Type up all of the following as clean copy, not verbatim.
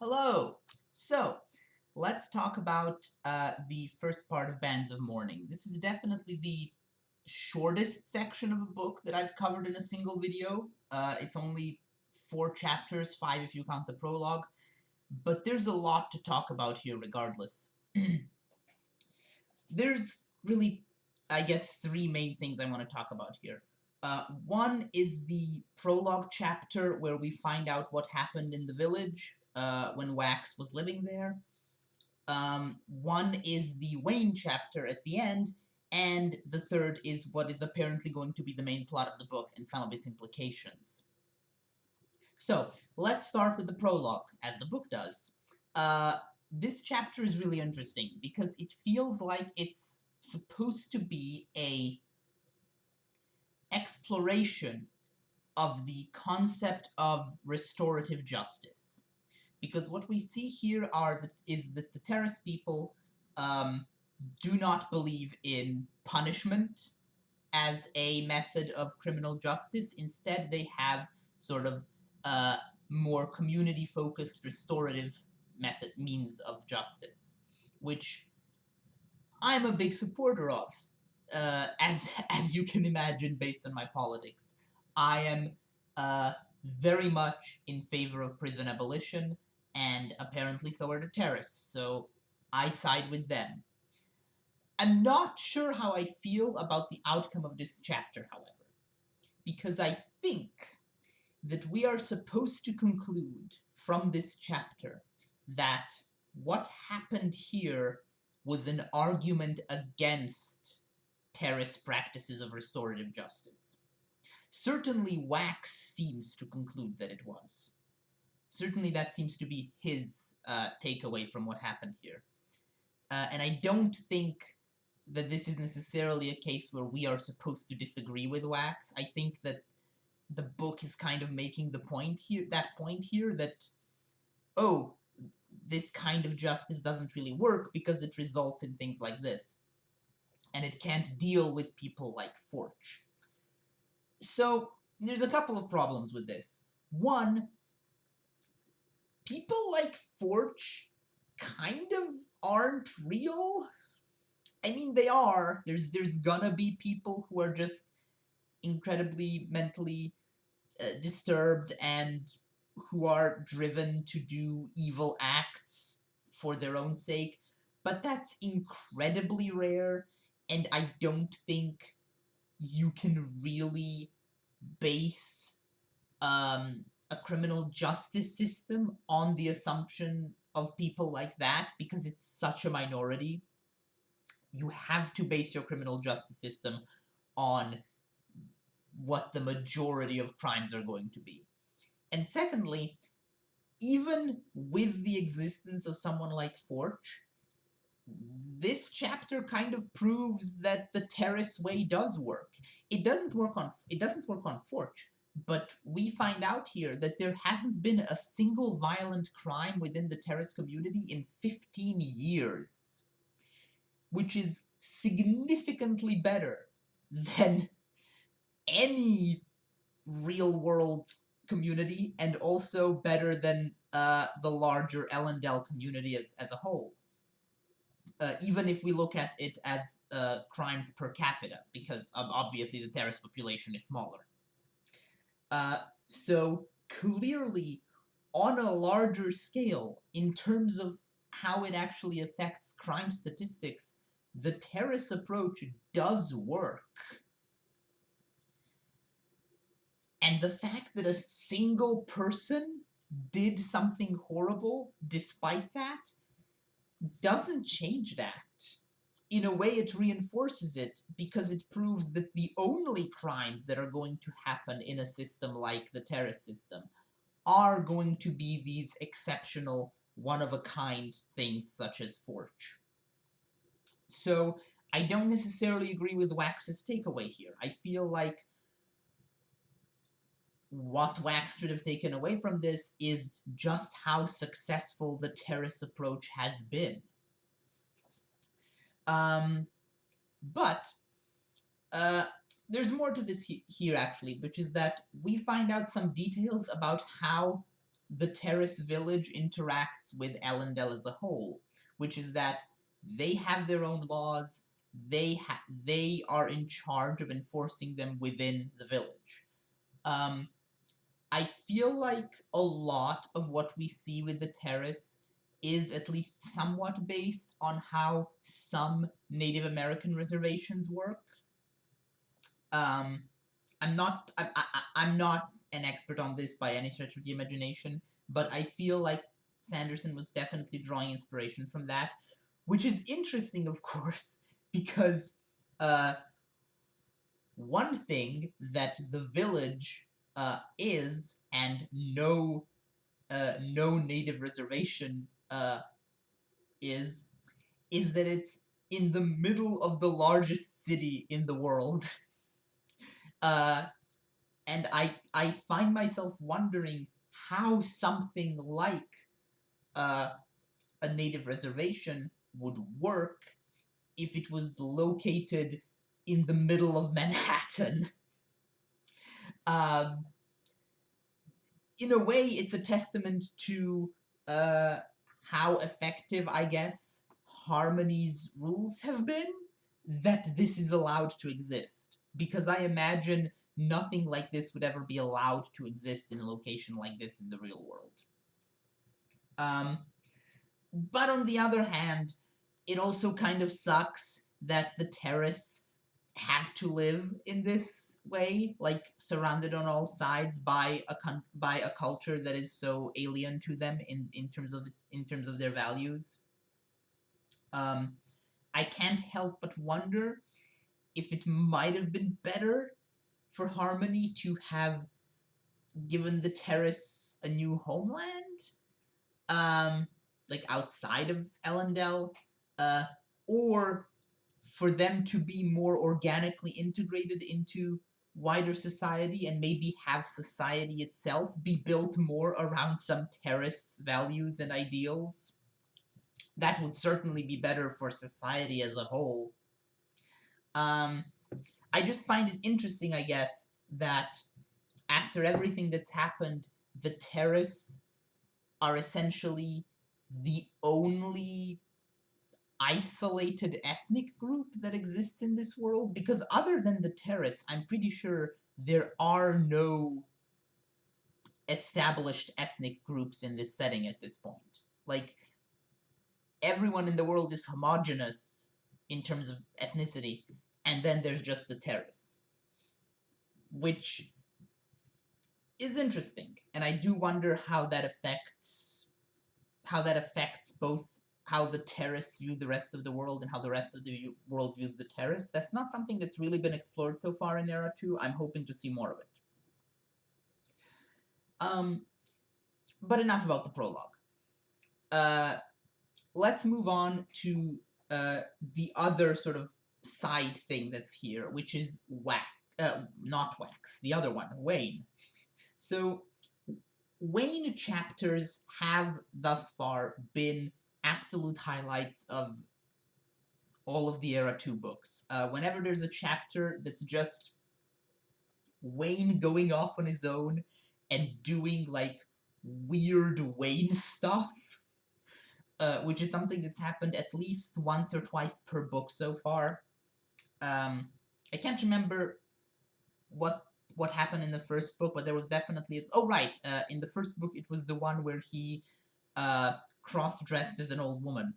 Hello! So, let's talk about the first part of Bands of Mourning. This is definitely the shortest section of a book that I've covered in a single video. It's only 4 chapters, 5 if you count the prologue, but there's a lot to talk about here regardless. There's really, I guess, 3 main things I want to talk about here. One is the prologue chapter where we find out what happened in the village when Wax was living there. One is the Wayne chapter at the end, and the third is what is apparently going to be the main plot of the book and some of its implications. So, let's start with the prologue, as the book does. This chapter is really interesting because it feels like it's supposed to be a exploration of the concept of restorative justice. Because what we see here is that the Terrace people do not believe in punishment as a method of criminal justice. Instead, they have sort of more community-focused restorative means of justice, which I'm a big supporter of, as you can imagine based on my politics. I am very much in favor of prison abolition, and apparently so are the Terrorists, so I side with them. I'm not sure how I feel about the outcome of this chapter, however, because I think that we are supposed to conclude from this chapter that what happened here was an argument against terrorist practices of restorative justice. Certainly Wax seems to conclude that it was. Certainly that seems to be his takeaway from what happened here. And I don't think that this is necessarily a case where we are supposed to disagree with Wax. I think that the book is kind of making that point here, that, oh, this kind of justice doesn't really work because it results in things like this. And it can't deal with people like Forge. So, there's a couple of problems with this. One, people like Forge kind of aren't real. I mean, they are. There's gonna be people who are just incredibly mentally disturbed and who are driven to do evil acts for their own sake, but that's incredibly rare, and I don't think you can really base a criminal justice system on the assumption of people like that, because it's such a minority. You have to base your criminal justice system on what the majority of crimes are going to be. And secondly, even with the existence of someone like Forge, this chapter kind of proves that the Terrace way does work. It doesn't work on Forge, but we find out here that there hasn't been a single violent crime within the Terrace community in 15 years, which is significantly better than any real-world community, and also better than the larger Ellendale community as a whole. Even if we look at it as crimes per capita, because obviously the Terrace population is smaller. So clearly, on a larger scale, in terms of how it actually affects crime statistics, the Terrace approach does work. And the fact that a single person did something horrible despite that doesn't change that. In a way, it reinforces it, because it proves that the only crimes that are going to happen in a system like the Terrace system are going to be these exceptional, one-of-a-kind things such as Forge. So, I don't necessarily agree with Wax's takeaway here. I feel like what Wax should have taken away from this is just how successful the Terrace approach has been. But there's more to this here, actually, which is that we find out some details about how the Terrace village interacts with Elendel as a whole, which is that they have their own laws, they are in charge of enforcing them within the village. I feel like a lot of what we see with the Terrace is at least somewhat based on how some Native American reservations work. Um, I'm not an expert on this by any stretch of the imagination, but I feel like Sanderson was definitely drawing inspiration from that, which is interesting, of course, because one thing that the village is, and no native reservation is that it's in the middle of the largest city in the world. And I find myself wondering how something like uh, a native reservation would work if it was located in the middle of Manhattan. Um, in a way, it's a testament to how effective, I guess, Harmony's rules have been that this is allowed to exist. Because I imagine nothing like this would ever be allowed to exist in a location like this in the real world. But on the other hand, it also kind of sucks that the Terrace have to live in this way, like surrounded on all sides by a culture that is so alien to them in terms of their values. I can't help but wonder if it might have been better for Harmony to have given the Terrace a new homeland, like outside of Elendel, or for them to be more organically integrated into wider society and maybe have society itself be built more around some Terrace values and ideals. That would certainly be better for society as a whole. I just find it interesting, I guess, that after everything that's happened, the Terrace are essentially the only isolated ethnic group that exists in this world, because other than the Terrace, I'm pretty sure there are no established ethnic groups in this setting at this point. Like, everyone in the world is homogenous in terms of ethnicity, and then there's just the Terrace, which is interesting, and I do wonder how that affects both how the Terrace view the rest of the world and how the rest of the world views the Terrace. That's not something that's really been explored so far in Era 2. I'm hoping to see more of it. But enough about the prologue. Let's move on to the other sort of side thing that's here, which is not Wax, the other one, Wayne. So Wayne chapters have thus far been absolute highlights of all of the Era 2 books. Whenever there's a chapter that's just Wayne going off on his own and doing like weird Wayne stuff, which is something that's happened at least once or twice per book so far. I can't remember what happened in the first book, but there was definitely in the first book it was the one where he cross-dressed as an old woman.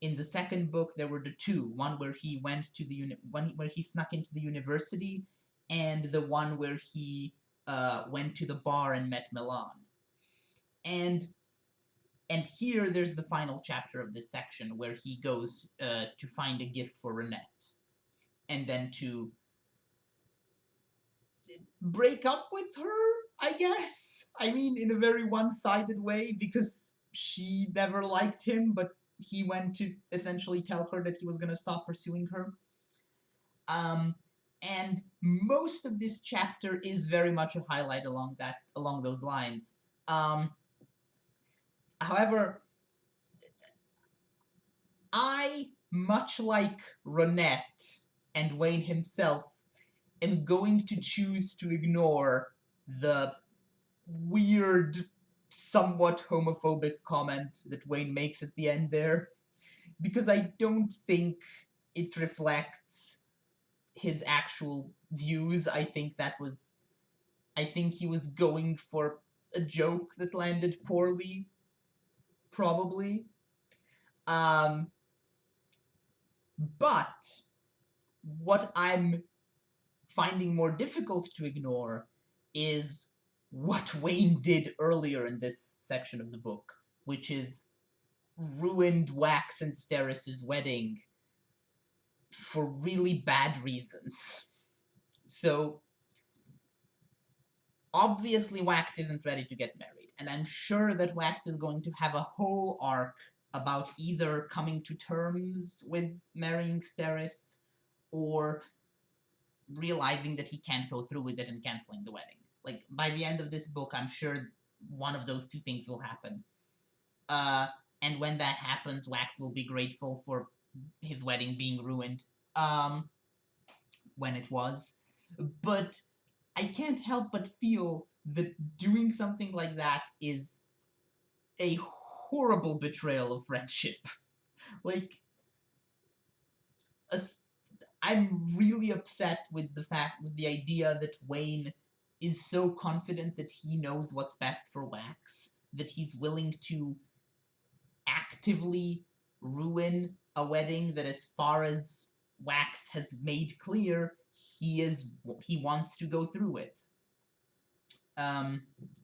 In the second book there were the two, one where he went to where he snuck into the university, and the one where he went to the bar and met Milan. And here there's the final chapter of this section where he goes to find a gift for Renette, and then to break up with her, I guess. I mean, in a very one-sided way, because she never liked him, but he went to essentially tell her that he was going to stop pursuing her. And most of this chapter is very much a highlight along those lines. However, I, much like Renette and Wayne himself, am going to choose to ignore the weird somewhat homophobic comment that Wayne makes at the end there, because I don't think it reflects his actual views. I think he was going for a joke that landed poorly, probably. Um, but what I'm finding more difficult to ignore is what Wayne did earlier in this section of the book, which is ruined Wax and Steris's wedding for really bad reasons. So, obviously Wax isn't ready to get married, and I'm sure that Wax is going to have a whole arc about either coming to terms with marrying Steris, or realizing that he can't go through with it and canceling the wedding. Like, by the end of this book, I'm sure one of those two things will happen. And when that happens, Wax will be grateful for his wedding being ruined. When it was. But I can't help but feel that doing something like that is a horrible betrayal of friendship. Like, I'm really upset with the idea that Wayne is so confident that he knows what's best for Wax, that he's willing to actively ruin a wedding that, as far as Wax has made clear, he wants to go through with.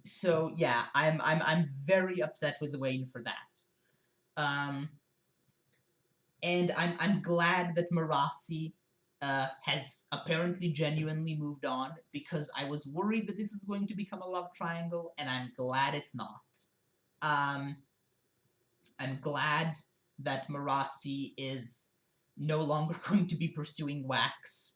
So yeah, I'm very upset with Wayne for that. And I'm glad that Marasi has apparently genuinely moved on, because I was worried that this is going to become a love triangle, and I'm glad it's not. I'm glad that Marasi is no longer going to be pursuing Wax,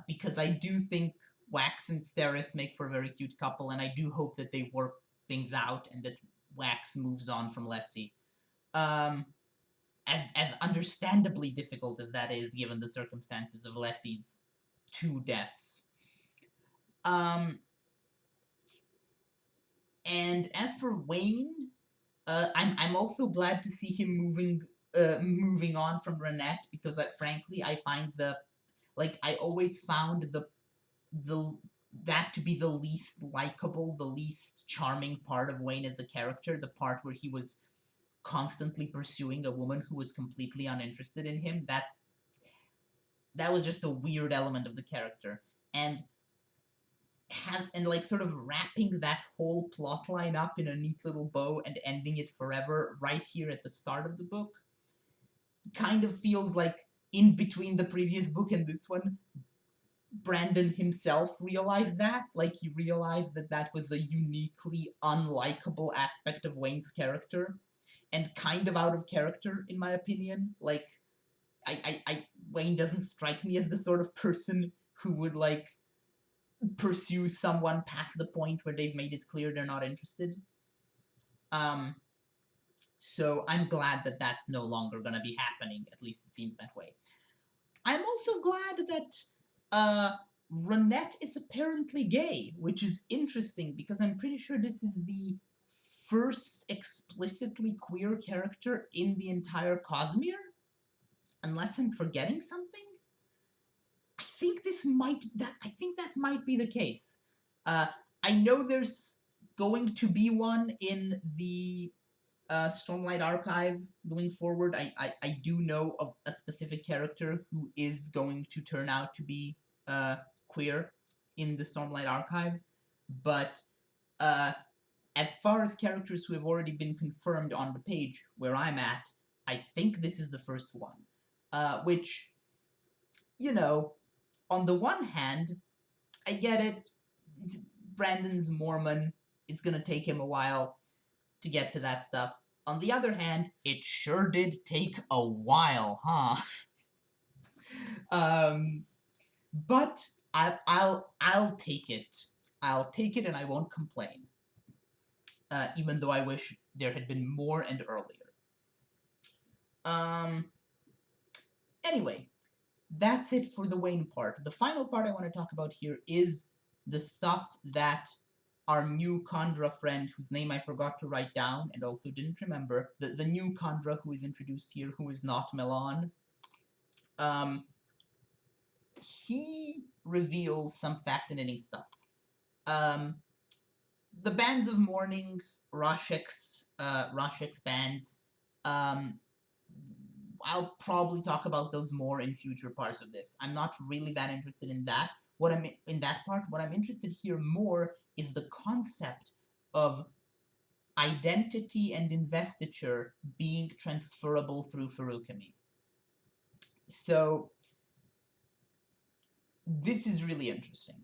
because I do think Wax and Steris make for a very cute couple, and I do hope that they work things out and that Wax moves on from Lessie. As understandably difficult as that is, given the circumstances of Lessie's 2 deaths. And as for Wayne, I'm also glad to see him moving on from Renette, because frankly I find I always found that to be the least likable, the least charming part of Wayne as a character, the part where he was constantly pursuing a woman who was completely uninterested in him. That was just a weird element of the character, and sort of wrapping that whole plot line up in a neat little bow and ending it forever right here at the start of the book kind of feels like, in between the previous book and this one, Brandon himself realized that. Like, he realized that was a uniquely unlikable aspect of Wayne's character, and kind of out of character, in my opinion. Like, Wayne doesn't strike me as the sort of person who would, pursue someone past the point where they've made it clear they're not interested. So I'm glad that that's no longer gonna be happening, at least it seems that way. I'm also glad that, Renette is apparently gay, which is interesting, because I'm pretty sure this is the first explicitly queer character in the entire Cosmere? Unless I'm forgetting something? I think that might be the case. I know there's going to be one in the Stormlight archive going forward. I do know of a specific character who is going to turn out to be queer in the Stormlight archive, but as far as characters who have already been confirmed on the page where I'm at, I think this is the first one. Which, on the one hand, I get it. Brandon's Mormon. It's gonna take him a while to get to that stuff. On the other hand, it sure did take a while, huh? But I'll take it. I'll take it, and I won't complain. Even though I wish there had been more and earlier. Anyway, that's it for the Wayne part. The final part I want to talk about here is the stuff that our new Kandra friend, whose name I forgot to write down and also didn't remember, the new Kandra who is introduced here, who is not Milan, he reveals some fascinating stuff. The Bands of Mourning, Rashek's bands, um, I'll probably talk about those more in future parts of this. I'm not really that interested in that. What I'm interested here more is the concept of identity and investiture being transferable through Furukami. So this is really interesting.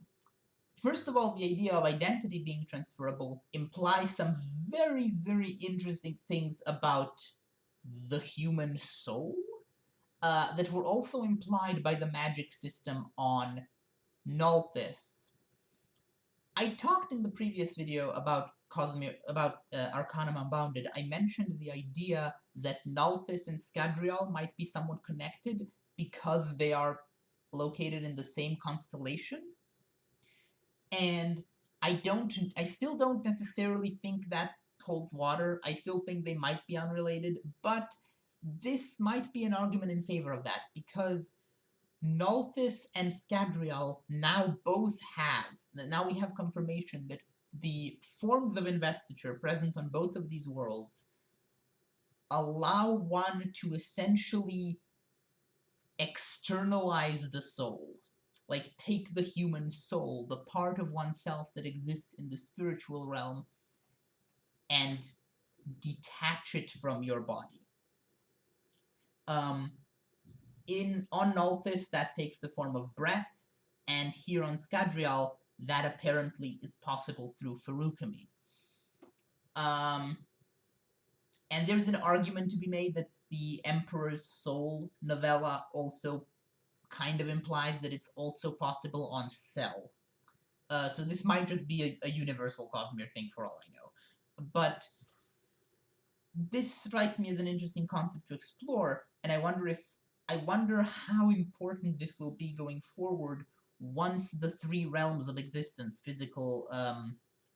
First of all, the idea of identity being transferable implies some very, very interesting things about the human soul that were also implied by the magic system on Nulthis. I talked in the previous video about Cosmere, about Arcanum Unbounded. I mentioned the idea that Nulthis and Scadrial might be somewhat connected because they are located in the same constellation. And I still don't necessarily think that holds water. I still think they might be unrelated, but this might be an argument in favor of that, because Nulthis and Scadrial now we have confirmation that the forms of investiture present on both of these worlds allow one to essentially externalize the soul. Like, take the human soul, the part of oneself that exists in the spiritual realm, and detach it from your body. On Nulthis, that takes the form of breath, and here on Scadrial, that apparently is possible through Furukami. And there's an argument to be made that the Emperor's Soul novella also kind of implies that it's also possible on Cell. So this might just be a universal Cosmere thing for all I know. But this strikes me as an interesting concept to explore, and I wonder how important this will be going forward once the three realms of existence, physical,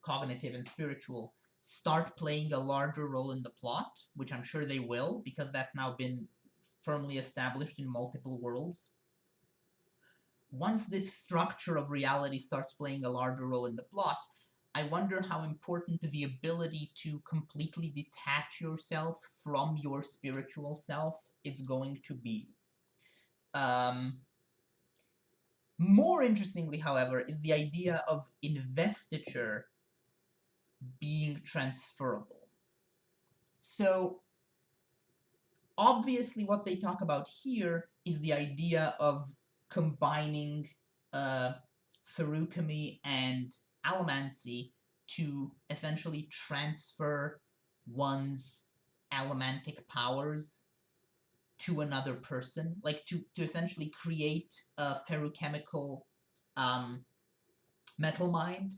cognitive, and spiritual, start playing a larger role in the plot, which I'm sure they will, because that's now been firmly established in multiple worlds. Once this structure of reality starts playing a larger role in the plot, I wonder how important the ability to completely detach yourself from your spiritual self is going to be. More interestingly, however, is the idea of investiture being transferable. So, obviously, what they talk about here is the idea of combining Furukami and Allomancy to essentially transfer one's allomantic powers to another person, like to essentially create a feruchemical metal mind,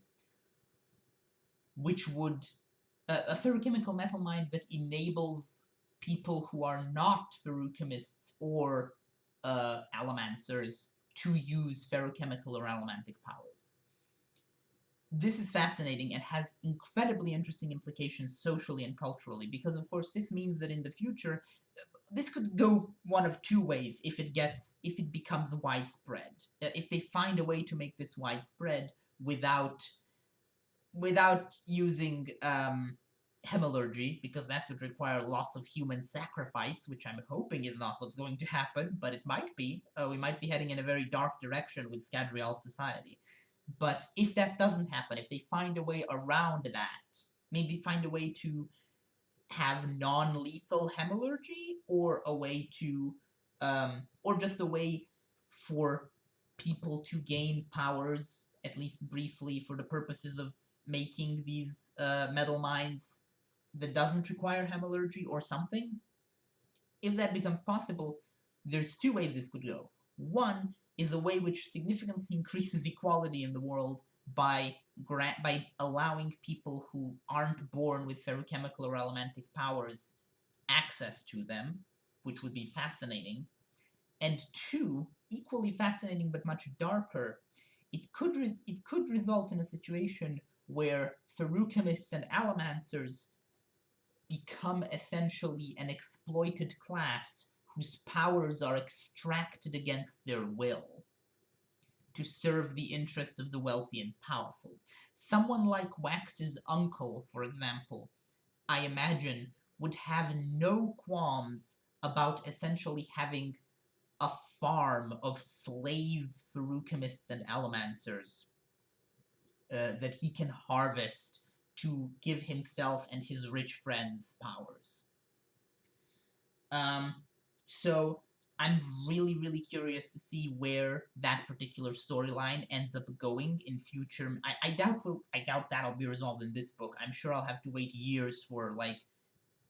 which would a feruchemical metal mind that enables people who are not feruchemists or allomancers to use feruchemical or allomantic powers. This is fascinating and has incredibly interesting implications socially and culturally, because of course this means that in the future this could go one of two ways if it becomes widespread. If they find a way to make this widespread without using hemalurgy, because that would require lots of human sacrifice, which I'm hoping is not what's going to happen, but it might be. We might be heading in a very dark direction with Scadrial society. But if that doesn't happen, if they find a way around that, maybe find a way to have non-lethal hemalurgy, or a way to, or just a way for people to gain powers, at least briefly, for the purposes of making these metal mines that doesn't require hemalurgy or something. If that becomes possible, there's two ways this could go. One is a way which significantly increases equality in the world by allowing people who aren't born with feruchemical or allomantic powers access to them, which would be fascinating. And two, equally fascinating but much darker, it could result in a situation where Feruchemists and Allomancers become essentially an exploited class whose powers are extracted against their will to serve the interests of the wealthy and powerful. Someone like Wax's uncle, for example, I imagine, would have no qualms about essentially having a farm of slave Feruchemists and Allomancers that he can harvest to give himself and his rich friends powers. So I'm really, really curious to see where that particular storyline ends up going in future. I doubt that'll be resolved in this book. I'm sure I'll have to wait years for like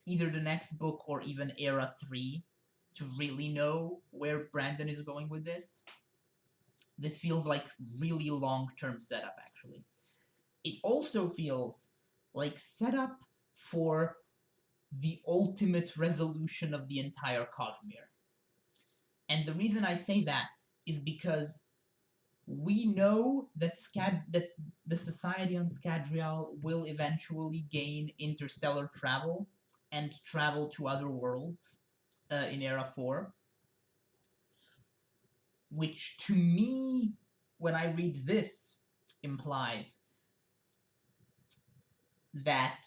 either the next book or even Era 3 to really know where Brandon is going with this. This feels like really long-term setup, actually. It also feels like setup for the ultimate resolution of the entire Cosmere. And the reason I say that is because we know that that the society on Scadrial will eventually gain interstellar travel and travel to other worlds in Era 4. Which to me, when I read this, implies that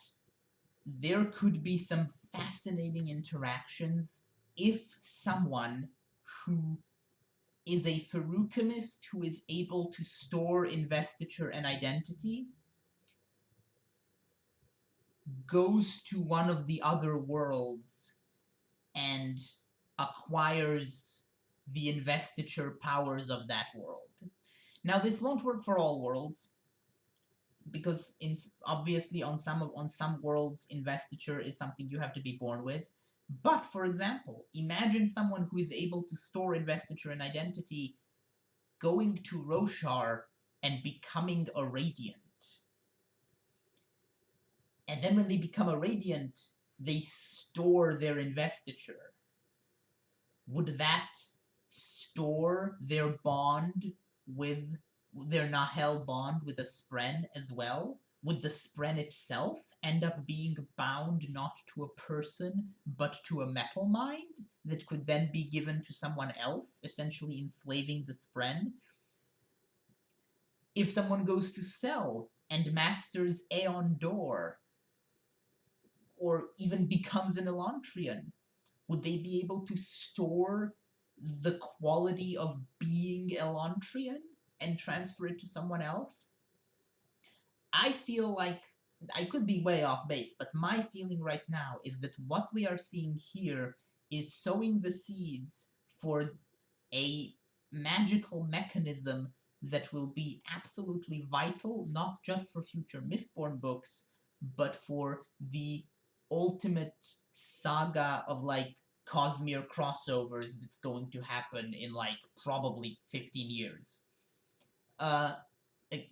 there could be some fascinating interactions if someone who is a Feruchemist who is able to store investiture and identity goes to one of the other worlds and acquires the investiture powers of that world. Now, this won't work for all worlds, because obviously on some worlds, investiture is something you have to be born with. But for example, imagine someone who is able to store investiture and identity going to Roshar and becoming a Radiant. And then when they become a Radiant, they store their investiture. Would that store their bond with their Nahel bond with the Spren as well? Would the Spren itself end up being bound not to a person, but to a metal mind that could then be given to someone else, essentially enslaving the Spren? If someone goes to Cell and masters Aeon Door, or even becomes an Elantrian, would they be able to store the quality of being Elantrian and transfer it to someone else? I feel like I could be way off base, but my feeling right now is that what we are seeing here is sowing the seeds for a magical mechanism that will be absolutely vital, not just for future Mistborn books, but for the ultimate saga of like Cosmere crossovers that's going to happen in like probably 15 years. Like,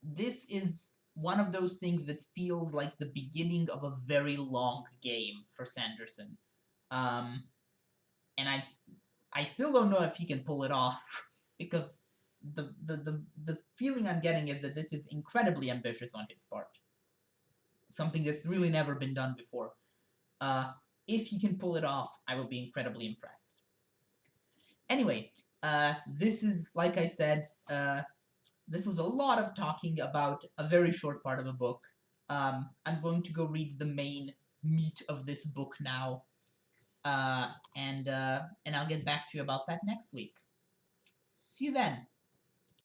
this is one of those things that feels like the beginning of a very long game for Sanderson. And I still don't know if he can pull it off, because the feeling I'm getting is that this is incredibly ambitious on his part. Something that's really never been done before. If he can pull it off, I will be incredibly impressed. Anyway, this is, like I said, this was a lot of talking about a very short part of a book. I'm going to go read the main meat of this book now, and I'll get back to you about that next week. See you then.